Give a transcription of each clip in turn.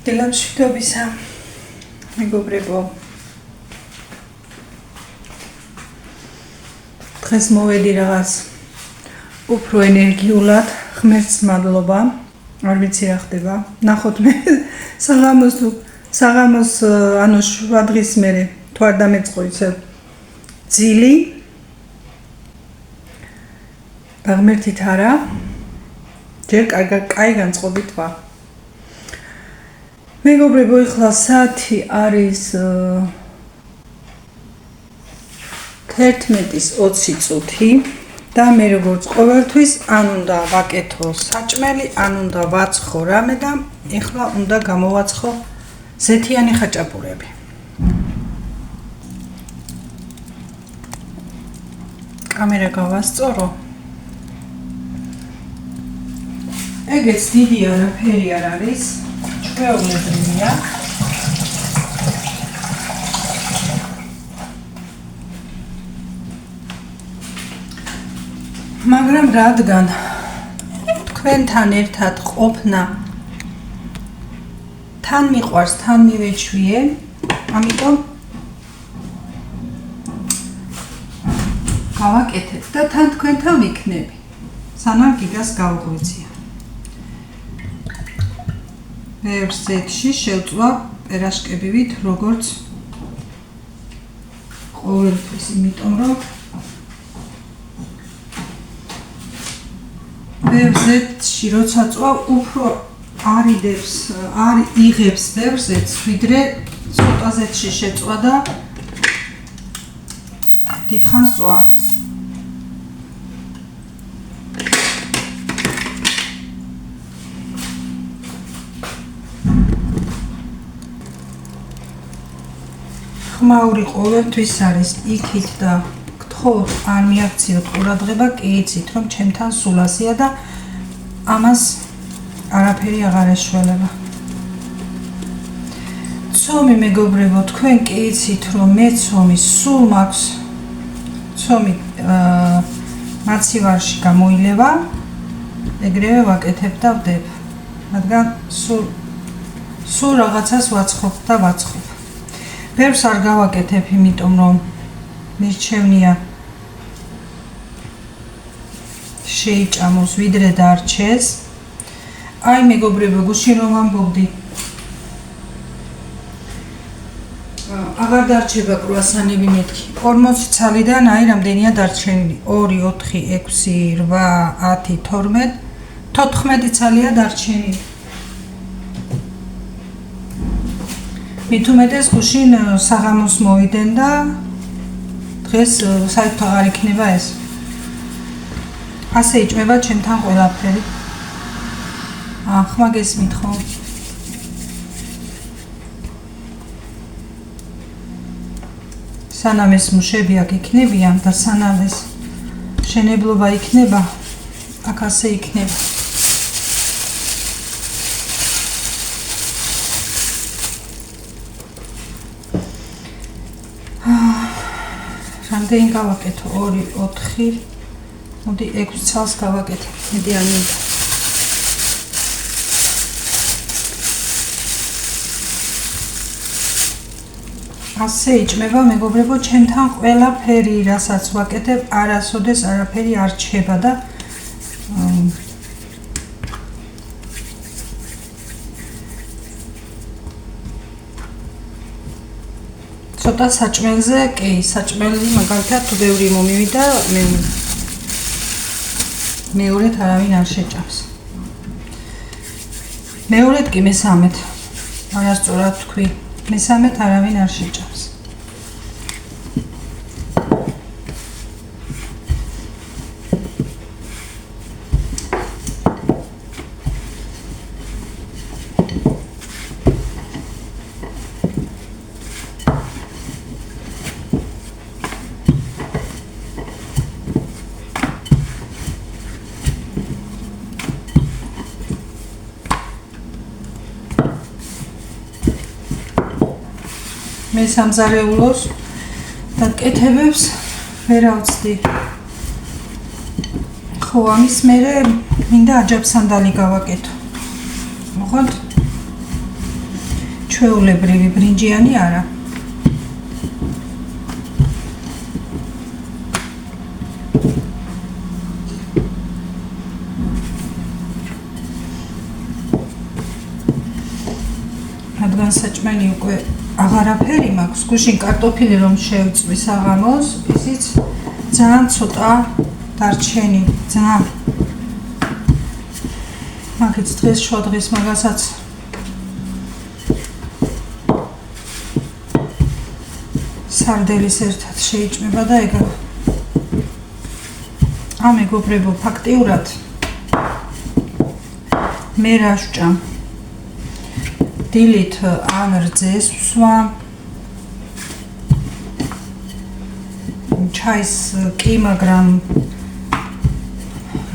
დილამშვიდობისა მეგობრებო. დღეს მოვედი რაღაც უფრო ენერგიულად, ღმერთს მადლობა. არ ვიცი რა ხდება. ნახოთ მე საღამოს ანუ 7 დღის მერე თუ არ დამეწყო ისე ძილი. ღმერთით არა. ჯერ კაი განწყობით ვარ. მეგობრებო, ეხლა საათი არის 11:20 წუთი და მე როგორც ყოველთვის ან უნდა ვაკეთო საჭმელი, ან უნდა ვაცხო რამე და ეხლა უნდა გამოვაცხო ზეთიანი ხაჭაპურები. კამერა გავასწორო. ეგეც დიდი არაფერი არ არის. ჩვეულებრივია. მაგრამ რადგან თქვენთან ერთად ყოფნა თან მიყვარს, თან მივეჩვიე, ამიტომ გავაკეთებ და თან თქვენთან ვიქნები. სანამ გიგას გავღვიძია. ბევრ ზეთში შევწვა პერაშკებივით, როგორც ყოველთვის, იმიტომ რომ ბევრ ზეთში როცა წვა, უფრო არ იღებს ბევრ ზეთს, ვიდრე ცოტა ზეთში შეწვა და დიდხანს წვა. ხმაური ყოველთვის არის იქით და გთხოვთ არ მიაქციოთ ყურადღება, კი იცით რომ ჩემთან სულასია და ამას არაფერი აღარ ეშველება. ცომი მეგობრებო, თქვენ კი იცით რომ მე ცომი სულ მაქვს, ცომი მაცივარში გამოილევა, ეგრევე ვაკეთებ და ვდებ, რადგან სულ რაღაცას ვაცხობ და ვაცხობ. ბევრს არ გავაკეთებ, იმიტომ რომ მირჩევნია შეიჭამოს ვიდრე დარჩეს. აი მეგობრებო, გუშინ რომ ამბობდი, აღარ დარჩება კრუასანები მეთქი. 40 ცალიდან აი რამდენია დარჩენილი? 2, 4, 6, 8, 10, 12, 14 ცალია დარჩენილი. მით უმეტეს გუშინ საღამოს მოვიდენ და დღეს საერთოდ აღარ იქნება ეს. ასე იჭმება ჩემთან ყველაფერი. ხმა გესმით ხო? სანამ ეს მუშები აქ იქნებიან და სანამ ეს შენებლობა იქნება, აქ ასე იქნება. რამდენი გავაკეთო? 2, 4, მოდი 6 ცალს გავაკეთე. მედი არ მინდა. ასე იჭმება მეგობრებო ჩემთან ყველაფერი, რასაც ვაკეთებ, არასოდეს არაფერი არ რჩება და ცოტა საჭმელზე, კი, საჭმელი მაგალითად თუ ბევრი მომივიდა, მეორედ არავინ არ შეჭამს. მეორედ კი მესამედ, არასწორად თქვი, მესამედ არავინ არ შეჭამს. მე სამზარეულოს და კეთებებს ვერ ავწდი. ხო, ამის მერე მინდა აჯაბსანდალი გავაკეთო. მოხოთ? მიჩვეულებრივი ბრინჯიანი არა. რადგან საჭმელი უკვე აღარაფერი მაქვს, გუშინ კარტოფილი რომ შევწვის აღამოს, ისიც ძალიან ცოტა დარჩენი, ძალიან. მაგით დღეს შუადღის მაგასაც სარდელის ერთად შეიჭმება და ეგ მეგობრებო, ფაქტიურად მე რა ვჭამ? დილით ან რძეს ვსვამ, ჩაის კი, მაგრამ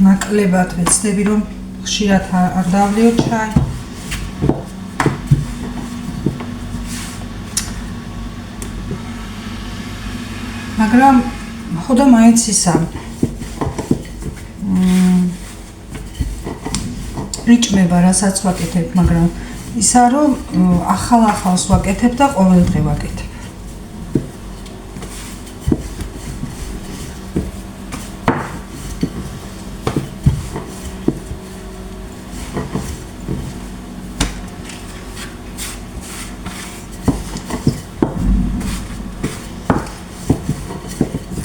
ნაკლებად ვეცდები, რომ ხშირად არ დავლიო ჩაი. მაგრამ ხოდა მაინც ისა რიჭმება, რასაც ვაკეთებ, მაგრამ ისა რომ ახალ-ახალს ვაკეთებ და ყოველდღე ვაკეთებ.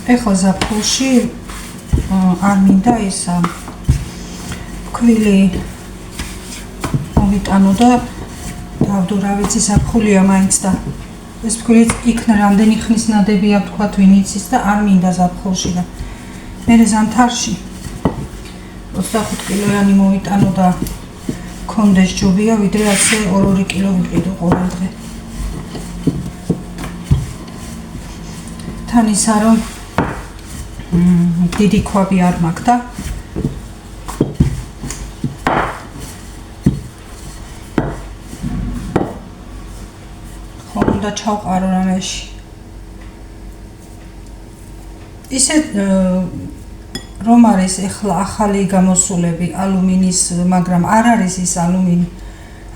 ეხლა ზაფხულში არ მინდა ისა ქვილი მოვიტანო და დავდურავიცი ზაფხულია მაინც და ეს ფქვილიც იქნა რამდენი ხნის ნადებია ვთქვათ ვინ იცის და არ მინდა ზაფხულში და მერე ზამთარში 25 კილოიანი მოვიტანო და კონდეს ჯობია ვიდრე ასე 2 კილო ვიყიდო ყოველდღე. თან ისა რომ დიდი ქვაბი არ მაქვს და და ჩავყარო რამეში. ისე რომ არის ეხლა ახალი გამოსულები ალუმინის, მაგრამ არ არის ის ალუმინი,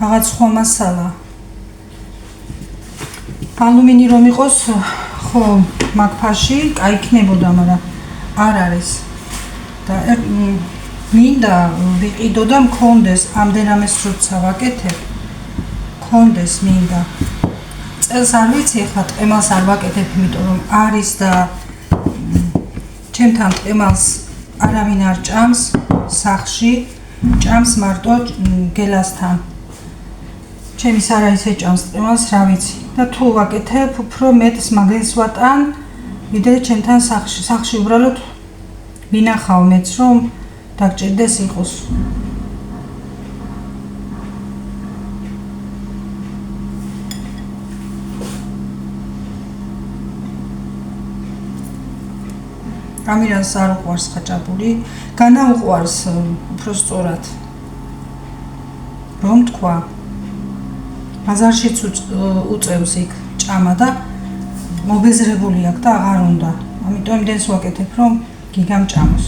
რაღაც სხვა მასალა. ალუმინი რომ იყოს, ხო, მაგფაში კაი იქნებოდა, მაგრამ არ არის. და მინდა ვიყიდო და მქონდეს ამდენამეს როცა ვაკეთებ, მქონდეს მინდა. წელს არ ვიცი, ეხლა ტყემალს არ ვაკეთებ, იმიტომ რომ არის და ჩემთან ტყემალს არავინ არ ჭამს სახლში, ჭამს მარტო გელასთან. ჩემის არა ისე ჭამს ტყემალს, რა ვიცი. და თუ ვაკეთებ, უფრო მეტს მაგენს ვატან, ვიდრე ჩემთან სახლში. სახლში უბრალოდ ვინახავ მეც, რომ დაგჭირდეს იყოს. ამირანს არ უყვარს ხაჭაპური, განა უყვარს უფრო სწორად. რომ თქვა, ბაზარშიც უწევს იქ ჭამა და მობეზრებული აქვს და აღარ უნდა. ამიტომ იმდენს ვაკეთებ, რომ გიგამ ჭამოს.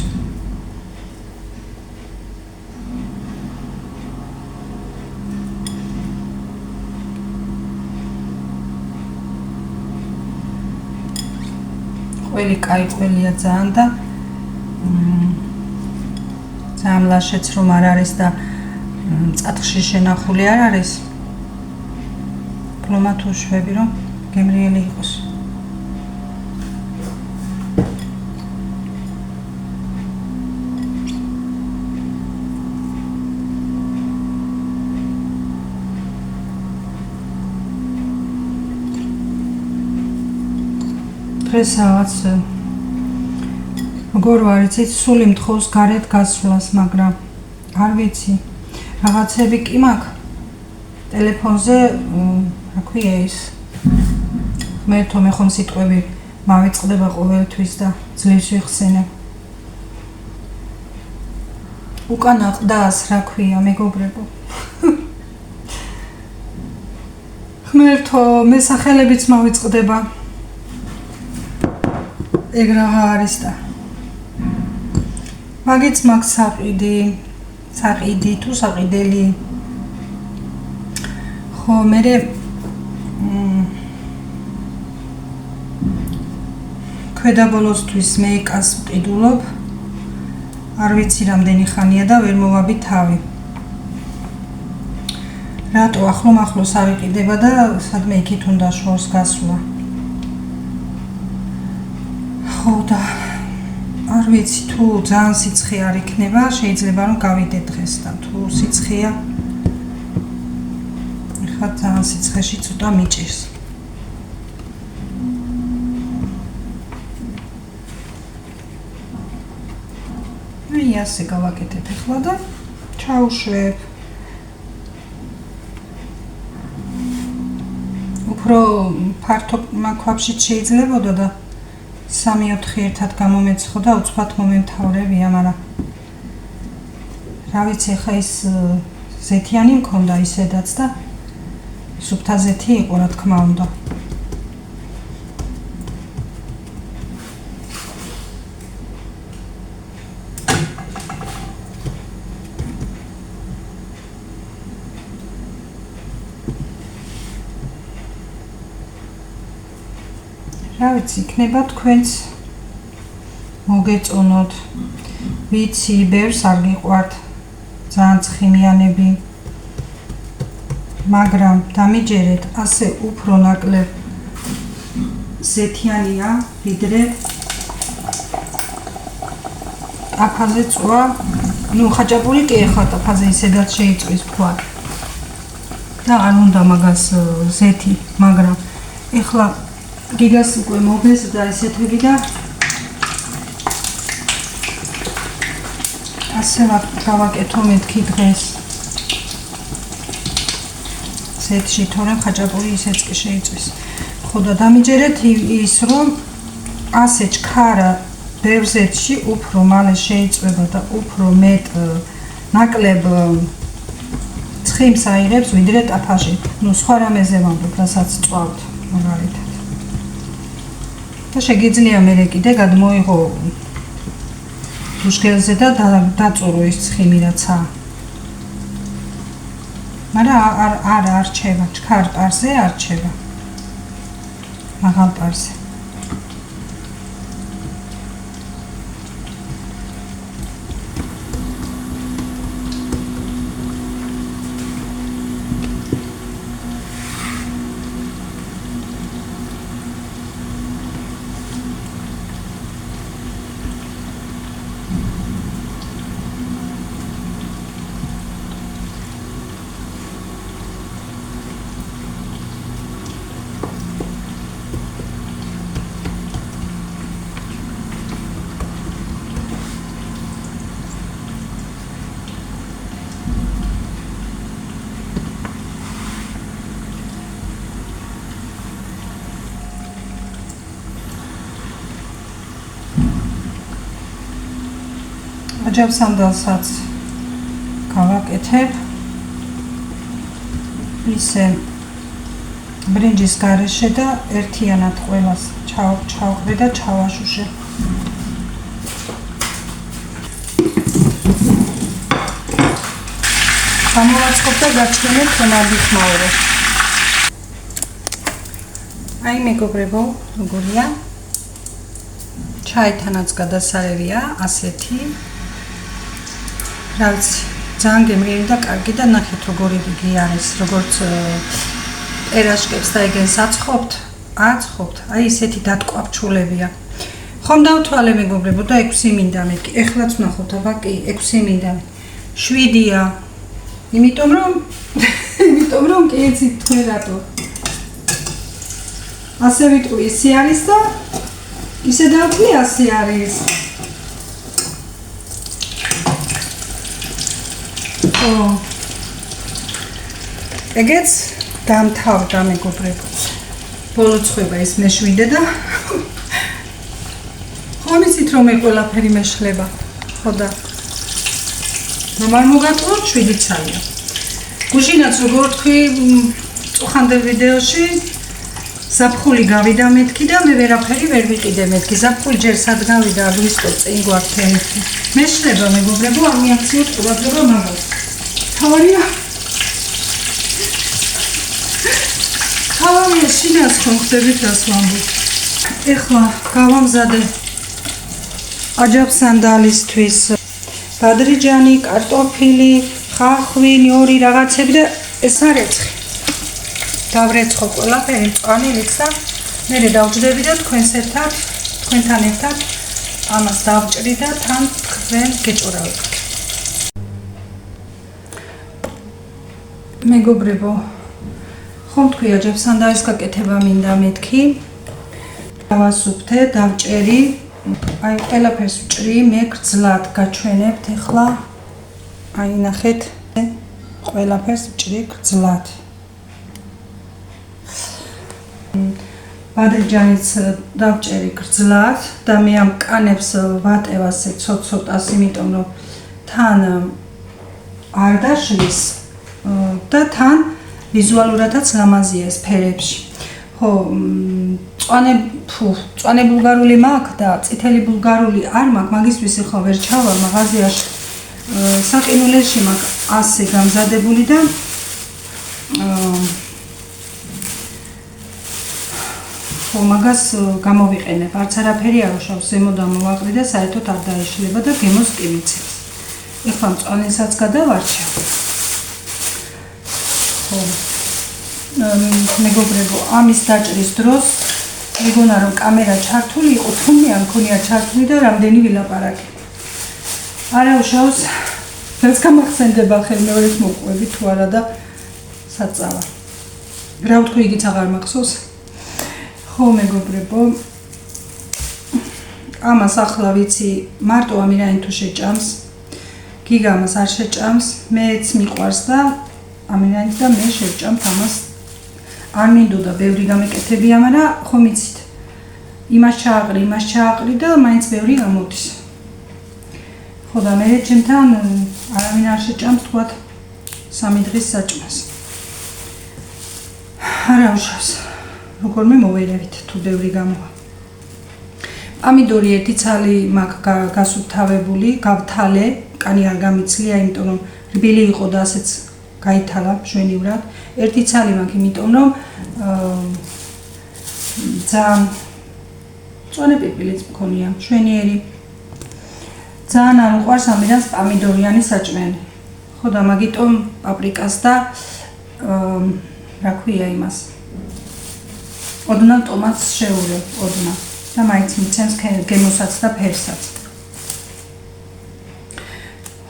ყველი კაი ყველია ძალიან და ძალიან ლაშეც რომ არ არის და წათხში შენახული არ არის. ფლომათ უშვები რომ გემრიელი იყოს. დღესაც როგორ ვარ იცით, სული მთხოვს გარეთ გასვლას, მაგრამ არ ვიცი. რაღაცები კი მაქვს ტელეფონზე, რა ქვია ის. ღმერთო, მე ხომ სიტყვები მავიწყდება ყოველთვის და ძლივს ვიხსენებ. უკანა ყდას რა ქვია, მეგობრებო. ღმერთო, მე სახელებიც მავიწყდება. ეგ რაღა არის და მაგიც მაქვს საყიდი თუ საყიდელი. ხო, მე ქვედა ბოლოსთვის მეიკას ვყიდულობ. არ ვიცი რამდენი ხანია და ვერ მოვაბი თავი. რატო ახლო-ახლოს არ იყიდება და სადმე იქით უნდა შორს გასვლა. ხო და არ ვიცი თუ ძალიან სიცხე არ იქნება, შეიძლება რომ გავიდე დღეს და თუ სიცხეა ეხლა ძალიან სიცხეში ცოტა მიჭირს. აი ასე გავაკეთებ ეხლა და ჩაუშვებ. უფრო ფართო მაქვაფშიც შეიძლებოდა და 3-4 ერთად გამომეცხო და უცბად მომემთავრებია, მაგრამ რა ვიცი, ხა ის ზეთიანი მქონდა ისედაც და სუფთა ზეთი იყო, რა თქმა უნდა. რა ვიცი, იქნება თქვენც მოგეწონოთ. ვიცი, ბევრს არ გიყვართ ძალიან ცხიმიანები, მაგრამ დამიჯერეთ, ასე უფრო ნაკლებ ზეთიანია, ვიდრე აფაზე წვა. ნუ ხაჭაპური კი ეხლა აფაზე ისედაც შეიწვის ფლად. და არ უნდა მაგას ზეთი, მაგრამ ეხლა გიგას უკვე მოგეზდა ესეთები და ასე გავაკეთო მეთქი დღეს ზეთში, თორემ ხაჭაპური ისეც კი შეიწვის. ხო და დამიჯერეთ ის, რომ ასე ჩქარა ბევრ ზეთში უფრო მალე შეიწვება და უფრო მეტ ნაკლებ ცხიმს აიღებს, ვიდრე ტაფაში. ნუ სხვა რამეზე ვამბობ, რასაც წვავთ მაგალითად. და შეგიძლია მერე კიდე გადმოიღო დუშგელზე და დაწურო ის ცხიმი რაცა. მაგრამ არ არჩება, ჩქარ პარზე არჩება. მაღალ პარზე. აჯავსანდალსაც გავაკეთებ. ისე ბრინჯის გარეშე და ერთიანად ყველას ჩავყრე და ჩავაშუშე. გამოვაწყობ და გაჩვენებ რომ არ გიხმაურო. აი მეგობრებო, როგორია? ჩაითანაც გადასარევია ასეთი. რა ვიცი, ძალიან გემრიელი და კარგი და ნახეთ როგორი რიგი არის, როგორც პერაშკებს და ეგენს აწყობთ, აი ესეთი დატყვაფჩულებია. ხომ დავთვალე მეგობრებო და 6 მინდა მეთქი. ეხლაც ვნახოთ, აბა კი 6 მინდა. 7-ია. იმიტომ რომ კი იცით თქვენ რატო. ასე ვიტყვი, ისე არის და ისე დავთვლი, ასე არის. ეგეც დამთავრდა მეგობრებო. ბოლო წვება ის მე7 და ხომ იცით რომ მე ყველაფერი მეშლება. ხო და რომ არ მოგატყუოთ 7 ცალია. გუშინაც როგორ თქვი წუხანდელ ვიდეოში ზაფხული გავიდა მეთქი და მე ვერაფერი ვერ ვიყიდე მეთქი. ზაფხული ჯერ სად გავიდა, არ ვისწორ წინ გვაქვს მეთქი. მეშლება მეგობრებო, არ მიაქციოთ ყურადღება მაგას. თავარია შინას ხომ ხდებით რას ვამბობ. ეხლა გავამზადე აჯაბსანდალისთვის ბადრიჯანი, კარტოფილი, ხახვი, ორი რაღაცები და ესარეცხი. დავრეცხო ყველაფერი მწვანილიც და მე დავჯდები და თქვენთან ერთად ამას დავჭრი და თან თქვენ გეჭურავთ. მეგობრებო, ხომ თქვი აჯაბსანდალის გაკეთება მინდა მეთქი. დავასუფთე, დავჭერი, აი ყველაფერს ვჭრი, მე გრძლად გაჩვენებთ ეხლა. აი ნახეთ, ყველაფერს ვჭრი გრძლად. ბადრიჯანიც დავჭერი გრძლად და მე ამ კანებს ვატევ ასე ცოტ-ცოტას, იმიტომ რომ თან არ დაშლის და თან ვიზუალურადაც ლამაზია ეს ფერებში. ხო, მწვანე ბულგარული მაქვს და წითელი ბულგარული არ მაქვს, მაგისთვის ახლა ვერ ჩავალ მაღაზიაში. საყინულეში მაქვს ასე გამზადებული და ხო, მაგას გამოვიყენებ. არც არაფერი არ უშავს, ზემოდან მოვაყრი და საერთოდ არ დაეშლება და გემოს კი მიცემს. ეხლა მწვანესაც გადავარჩევ. ხო. მეგობრებო, ამის დაჭრის დროს მეგონა რომ კამერა ჩართული იყო, თუმი არ მქონია ჩართული და რამდენი ვილაპარაკე. არა უშავს, რაც გამახსენდება ხელმეორეს მოყვები თუ არა და საწავა. რა ვთქვი, იგიც აღარ მახსოვს. ხო მეგობრებო, ამას ახლა ვიცი მარტო ამირანი თუ შეჭამს, გიგა ამას არ შეჭამს, მეც მიყვარს და ამირანიც და მე შევჭამთ ამას. არ მინდოდა ბევრი გამეკეთებია, მაგრამ ხომ იცით, იმას ჩააყრი და მაინც ბევრი გამოდის. ხო და მე ჩემთან არავინ არ შეჭამს თქვათ 3 დღის საჭმელს. არა უშავს, როგორმე მოვერევით თუ ბევრი გამოვა. პამიდორი ერთი ცალი მაქვს გასუფთავებული, გავთალე, კანი არ გამიცლია, იმიტომ რომ რბილი იყო და ასეც გაითალა მშვენივრად. ერთი ცალი მაქვს, იმიტომ რომ ძალიან მწვანე პიპილიც მქონია, მშვენიერი. ძალიან არ უყვარს ამირანს პამიდორიანი საჭმელი. ხო და მაგიტომ პაპრიკას და რა ქვია იმას. ოდნავ ტომატს შევურევ, ოდნავ. და მაინც მიცემს გემოსაც და ფერსაც.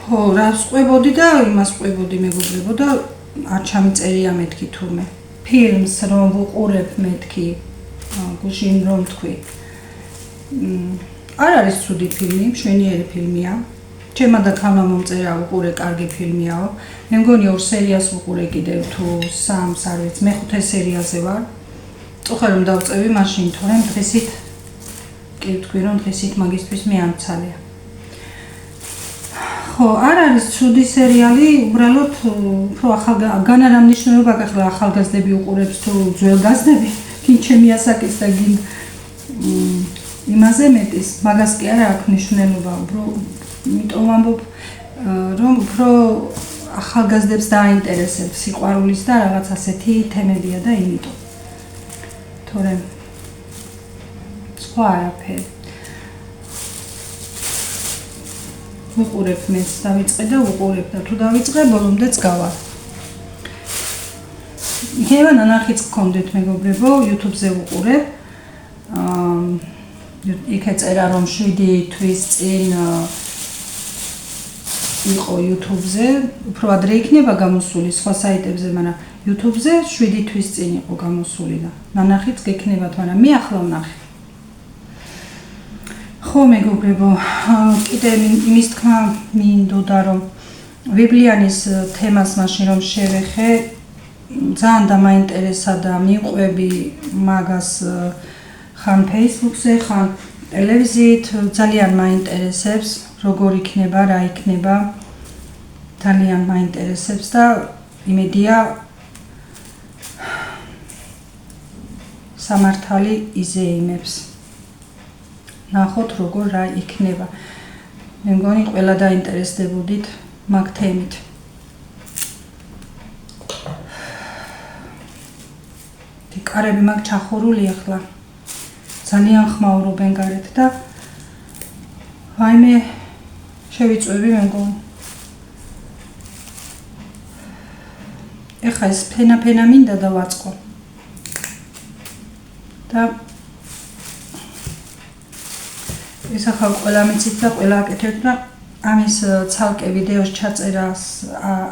ხო, რას ყვებოდი და იმას ყვებოდი მეგობრებო და არ ჩამიწერია მეთქი თურმე. ფილმს რომ ვუყურებ მეთქი, გუშინ რომ თქვი. არ არის ცუდი ფილმი, მშვენიერი ფილმია. ჩემმა და ქალმა მომწერა ვუყურე, კარგი ფილმიაო. მე მგონი 2 სერიას ვუყურე კიდევ თუ 3-ს არ ვიცი, მე 5 სერიაზე ვარ. წუხე რომ დავწევი მაშინ, თორემ დღისით კი ვთქვი რომ დღისით მაგისთვის მე ამცალია. ხო, არ არის ცუდი სერიალი, უბრალოდ უფრო განა რა მნიშვნელობა აქვს ახლა ახალგაზრდები უყურებს თუ ძველგაზრდები, გინ ჩემი ასაკის და გინ იმაზე მეტის, მაგას კი არა აქვს მნიშვნელობა, იმიტომ ამბობ რომ უფრო ახალგაზრდებს დააინტერესებს სიყვარულის და რაღაც ასეთი თემებია და იმიტომ. თორემ სხვა არაფერი. ვუყურებ მეც დავიწყე და ვუყურებ და თუ დავიწყე ბოლომდეც გავა. იქნება ნანახიც გქონდეთ მეგობრებო, YouTube-ზე ვუყურებ. იქ ეწერა რომ 7 თვის წინ იყო YouTube-ზე, უფრო ადრე იქნება გამოსული სხვა საიტებზე, მაგრამ YouTube-ზე 7 თვის წინ იყო გამოსული და ნანახიც გექნებათ, მაგრამ მე ახლა ვნახე. ხო მეგობრებო, კიდე იმის თქმა მინდოდა რომ ბიბლიანის თემას მაშინ რომ შევეხე, ძალიან დამაინტერესა და მიყვები მაგას ხან Facebook-ზე, ხან ტელევიზიით, ძალიან მაინტერესებს, როგორ იქნება, რა იქნება, ძალიან მაინტერესებს და იმედია სამართალი იზეიმებს. ნახოთ როგორ რა იქნება. მე მგონი ყველა დაინტერესდებოდით მაგ თემით. კარები მაგ ჩახურული ახლა. ძალიან ხმაურობენ გარეთ და ვაიმე შევიწვევი მე მგონი. ეხლა ეს ფენა მინდა და ვაწყო. და ეს ახლა ყველა მიცით და ყველა აკეთებ და ამის ცალკე ვიდეოს ჩაწერას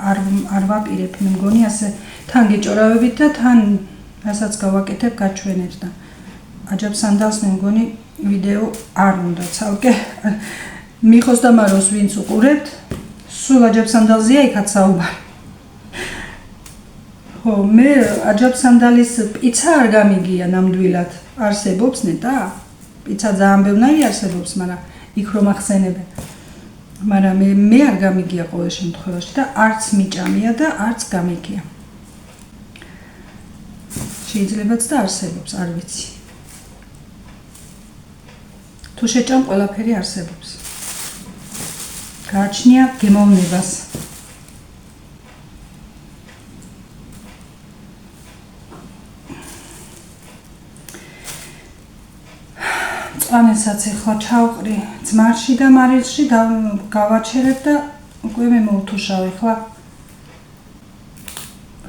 არ ვაპირებ მე მგონი ასე თან გეჭორავებით და თან რასაც გავაკეთებ გაჩვენებ და აჯაბსანდალს მე მგონი ვიდეო არ უნდა ცალკე მიხოს და მაროს ვინც უყურებთ სულ აჯაბსანდალზეა იქაც საუბარი. ხო მე აჯაბსანდალის პიცა არ გამიგია ნამდვილად არსებობს ნეტა პიცა ძალიან ბევრი არსებობს მაგრამ იქ რომ ახსენებენ მაგრამ მე არ გამიგია ყოველ შემთხვევაში და არც მიჭამია და არც გამიგია. შეიძლებაც და არსებობს, არ ვიცი. თუ შეჭამ ყველაფერი არსებობს. გააჩნია გემოვნებას. წვანესაც ახლა ჩავყრი ძმარში და მარილში და გავაჩერებ და უკვე მე მოვთუშავ ახლა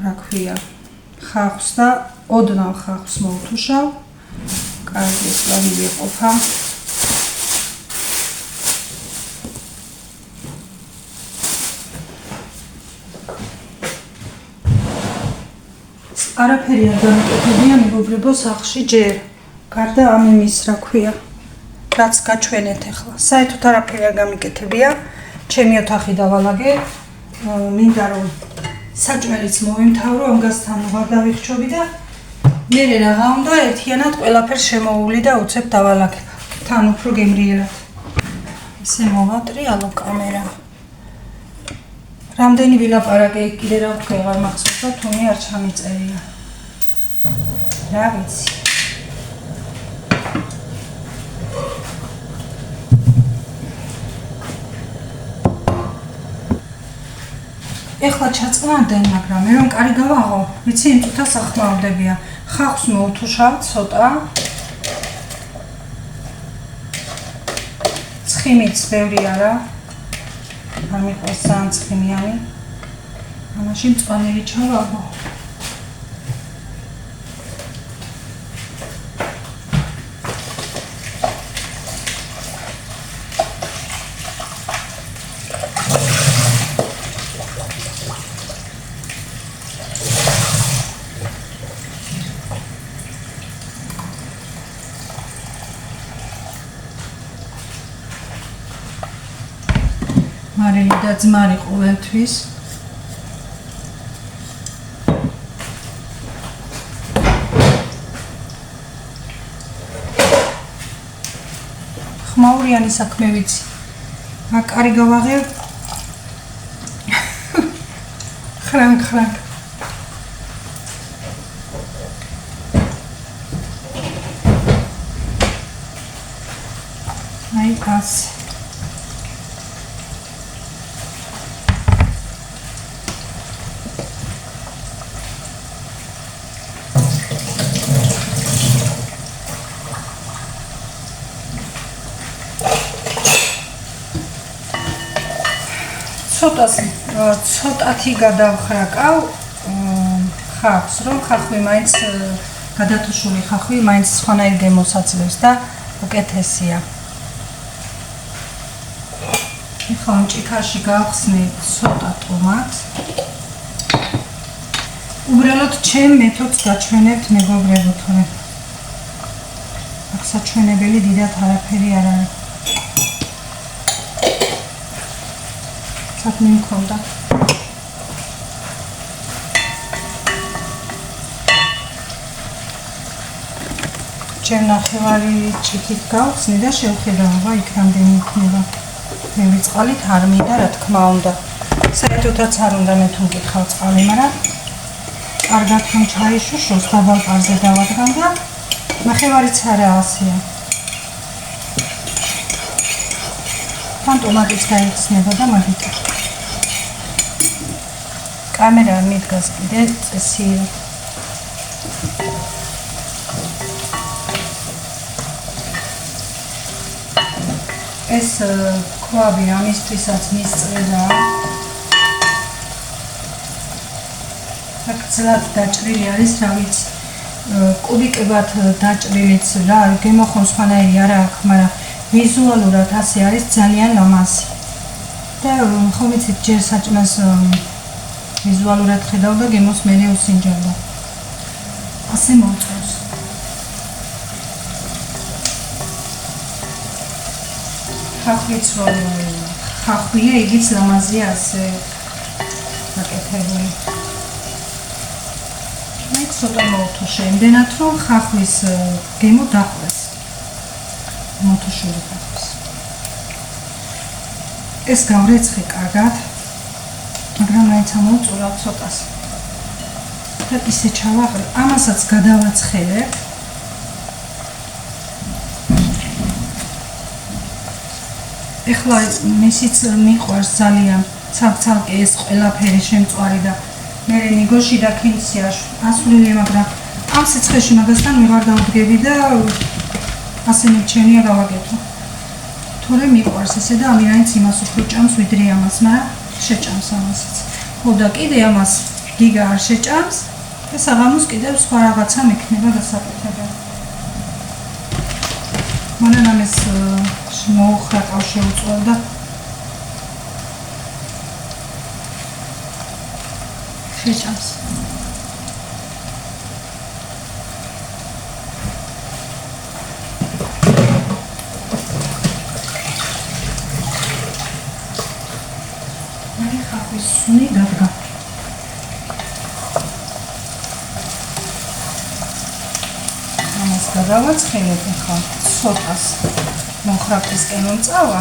რა ქვია ხახს და ოდნავ ხახს მოვთუშავ. კარგი პლანი ვიყოფა. არაფერი არ გამიკეთებია მეგობრებო სახლში ჯერ. გარდა ამ იმის რა ქვია რაც გაჩვენეთ ახლა. საერთოდ არაფერი არ გამიკეთებია. ჩემი ოთახი დავალაგე. მინდა რომ საჭმელიც მოვიმთავრო, ამგასთან ვარ დავიხჩობი და მე რაღა უნდა ერთიანად ყველაფერს შემოული და უცებ დავალაგებ. თან უფრო გემრიელად. ესე მოვატრიალო კამერა. რამდენი ვილაპარაკე კიდე რა ვთქვი აღარ მახსოვს და თუნი არ ჩამიწერია. რა ვიცი. ეხლა ჩაწყნარდნენ, მაგრამ მე რომ კარი გავაღო, ვიცი იმ წუთას ახმაურდებია. ხახს მოვთუშავ ცოტა. ცხიმიც ბევრი არა. არ მიყვარს ძალიან ცხიმიანი. ამაში მწვანერი ჩავაღო. მარილი და ძმარი ყოველთვის ხმაურიანი საქმე ვიცი. აქ კარი გავაღებ. ხრანკ. აი ასე. ცოტათი გადავხრაკავ ხახს, რომ ხახვი მაინც გადათუშული ხახვი მაინც სხვანაირ გემოსაძლევს და უკეთესია. ეხლა ჭიქაში გავხსნე ცოტა ტომატს. უბრალოდ ჩემ მეთოდს გაჩვენებთ მეგობრებო, თორემ აქ საჩვენებელი დიდად არაფერი არ არის. საქმე მქონდა. ჩემ ნახევარი ჭიქით გავხსნი და შევხედავ, იქ რამდენი იქნება. მე წყალით არ მინდა, რა თქმა უნდა. საერთოდაც არ უნდა მე თუ მკითხავ წყალი, მაგრამ კარგად რომ ჩაიშუშოს დაბალ პარზე დავადგან და ნახევარიც არა ასეა. თან ტომატიც გაიხსნება და მაგით. კამერა მიდგას კიდე წესიერ. ეს ქვაბი ამისთვისაც მისწრება. გრძლად დაჭრილი არის, რა ვიცი. კუბიკებად დაჭრილიც რა გემოხონ სხვანაირი არა აქვს, მაგრამ ვიზუალურად ასე არის ძალიან ლამაზი. და ხომ იცით, ჯერ საჭმელს ვიზუალურად ხედავ და გემოს მერე უსინჯავდა. ასე მოწონს. ხახვიც რომ ხახვია, იგიც ლამაზია ასე გაკეთებული. მე ცოტა მოვთო შემდენად რომ ხახვის გემო დახვეს. მოთოშული ხახვის. ეს გავრეცხე კარგად, მაგრამ მაინც ამოვწურავ ცოტას. და ისე ჩავაყრე, ამასაც გადავაცხელებ. ეხლა მისიც მიყვარს ძალიან ცალ-ცალკე ეს ყველაფერი შემწვარი და მე ნიგოში და კინცია ასვლილია, მაგრამ ამ სიცხეში მაგასთან ვიღარ დავდგები და ასე მიჩენია გავაკეთო. თორე მიყვარს ესე და ამირაინც იმას უფრო ჭამს ვიდრე ამას, მაგრამ შეჭამს ამასაც. ხო და კიდე ამას გიგა არ შეჭამს და საღამოს კიდევ სხვა რაღაცა მექნება დასაკეთებელი. მანამ ეს მოუხრა კავშირუწვევდა. შეჭამს. მე ხახვის სუნი დადგა. ამას გადავაცხელებ ახლა ცოტას. მოხრაკისკენ მომწავა.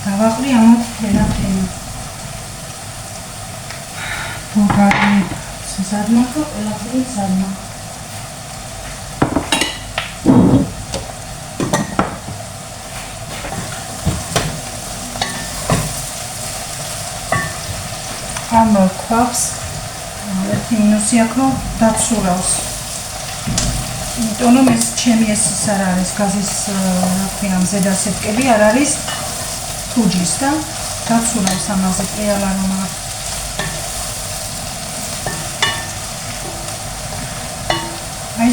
დავაყრი ამათ ყველაფერი. ბოგარი ზადმაკო, ყველაფერი ზადმაკო. ამ ქვაბს ერთი მინუსი აქვს, რომ დაცურავს. იმიტომ რომ ეს ჩემი ეს არ არის გაზის რა ქვია მზედა სეტკები არ არის თუჯის და დაცურავს ამაზე პრიალა რომ აი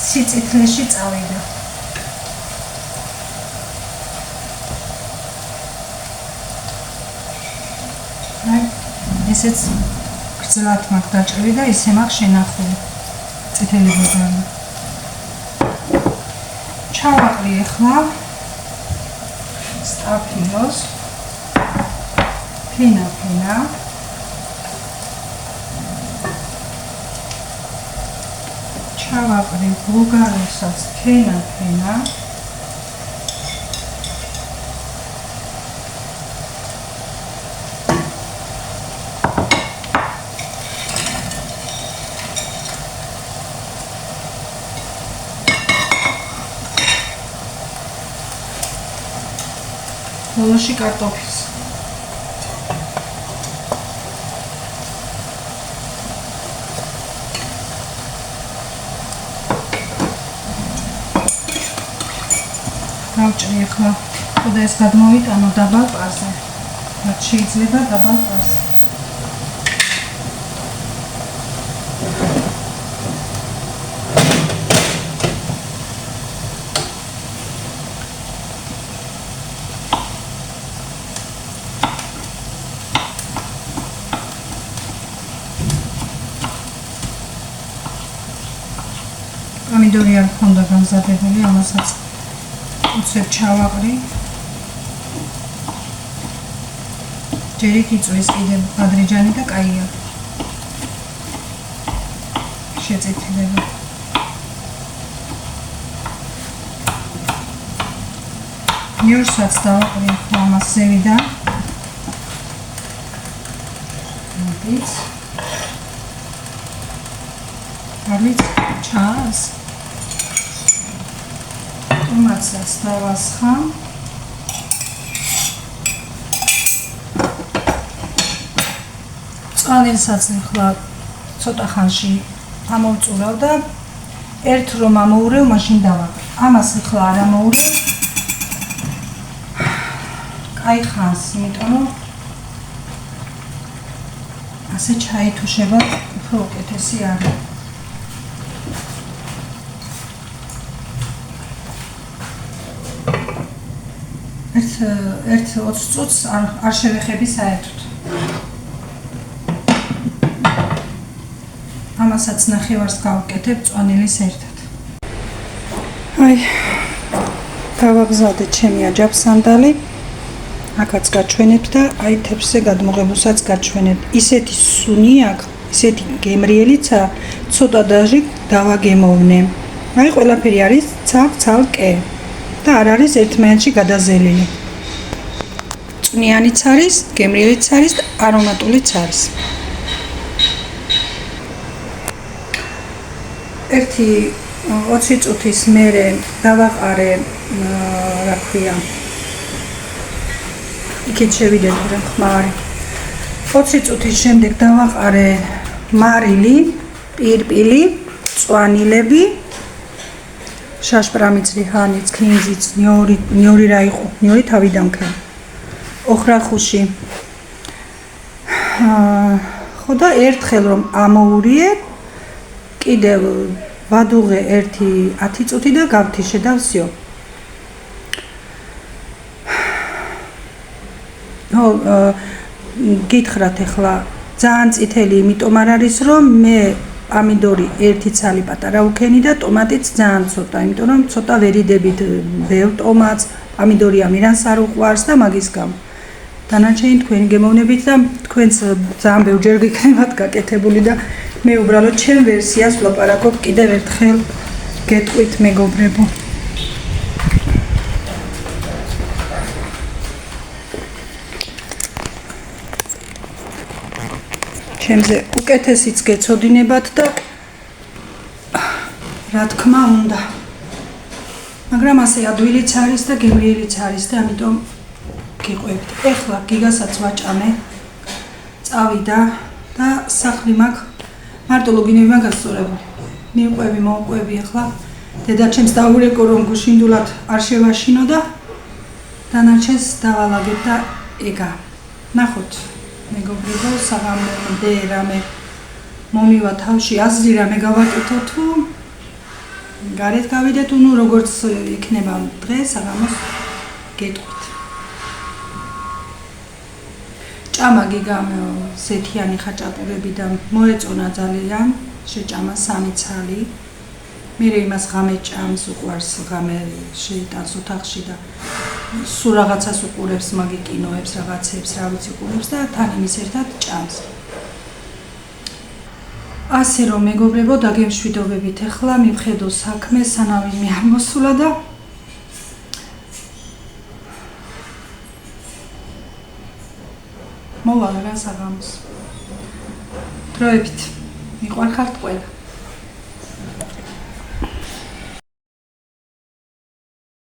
სიწითლეში წავიდა. აი ესეც გრძლად მაქვს დაჭრილი და ისე მაქვს შენახული წითელი ბუგანი. ჩავაყრი ახლა სტაფილოს ფენა ჩავაყრი ბულგაროსაც ფენა ბოლოში კარტოფილს. დავჭრი ახლა, ხოდა ეს გადმოვიტანო დაბალ პარზე. რაც შეიძლება დაბალ პარზე. პომიდორი არ მქონდა გამზადებული, ამასაც უცებ ჩავაყრი. ჯერ იქ იწვის კიდევ ბადრიჯანი და კაია. შეწითლება. ნიურსაც დავაყრი ამას ზევიდან. მოდით. არის ჩანს. ტომატსაც დავასხამ. წყალილსაც ახლა ცოტა ხანში ამოვწურავ და ერთ რომ ამოურევ, მაშინ დავაყრე. ამას ახლა არ ამოურევ. კაი ხანს, იმიტომ რომ ასე ჩაითუშება, უფრო უკეთესი არის. ერთ 20 წუთს არ შევეხები საერთოდ. ამასაც ნახევარს გავუკეთებ წვანილის ერთად. აი, გავაგზავნე ჩემი აჯაფსანდალი. აქაც გაჩვენებთ და აი თებსზე გადმოღებულსაც გაჩვენებთ. ისეთი სუნი აქვს, ისეთი გემრიელიცა, ცოტა დაჟი დავაგემოვნე. აი ყველაფერი არის ცალ-ცალკე და არ არის ერთმანეთში გადაზელილი. წვნიანიც არის, გემრიელიც არის და არომატულიც არის. ერთი 20 წუთის მერე დავაყარე, რა ქვია, იქით შევიდეთ რომ ხმარი. 20 წუთის შემდეგ დავაყარე მარილი, პირპილი, წვანილები, შაშპრამიცი, ჰანიც, ქინძიც, ნიორი რა იყო, ნიორი თავიდან ქენ. ოხრახუში. ხო და ერთხელ რომ ამოურიე, კიდევ ვადუღე ერთი 10 წუთი და გავთიშე და ვსიო. გითხრათ ახლა ძალიან წითელი იმიტომ არ არის რომ მე პამიდორი ერთი ცალი პატარა უქენი და ტომატიც ძალიან ცოტა, იმიტომ რომ ცოტა ვერიდებით ბევრ ტომატს, პამიდორი ამირანს არ უყვარს და მაგის გამო. დანარჩენი თქვენი გემოვნებით და თქვენს ძალიან ბევრჯერ გიქნებათ გაკეთებული და მე უბრალოდ ჩემ ვერსიას ვლაპარაკობ კიდევ ერთხელ გეტყვით მეგობრებო. ჩემზე უკეთესიც გეცოდინებათ და რა თქმა უნდა. მაგრამ ასე ადვილიც არის და გემრიელიც არის და ამიტომ გიყვებთ. ეხლა გიგასაც ვაჭამე. წავიდა და სახლი მაქვს მარტო ლოგინები მაქვს გასწორებული. მიყვები, მოვყვები ახლა. დედაჩემს დაურეკო რომ გუშინდულად არ შევაშინო და დანარჩენს დავალაგებ და ეგა. ნახოთ. მეგობრებო, საღამომდე რამე მომივა თავში, აზრი რამე გავაკეთო თუ გარეთ გავიდე თუ ნუ როგორც იქნება დღე საღამოს გეტყვით. ჭამა გიგამ ზეთიანი ხაჭაპურები და მოეწონა ძალიან, შეჭამა 3 ცალი. მერე იმას ღამე ჭამს, უყვარს ღამე შეიტანს ოთახში და სულ რაღაცას უყურებს, მაგი კინოებს, რაღაცებს, რა ვიცი უყურებს და თან იმის ერთად ჭამს. ასე რომ მეგობრებო, დაგემშვიდობებით ახლა, მივხედო საქმე, სანავი არ მოსულა და მოვალ რა საღამოს. დროებით, მიყვარხართ ყველა.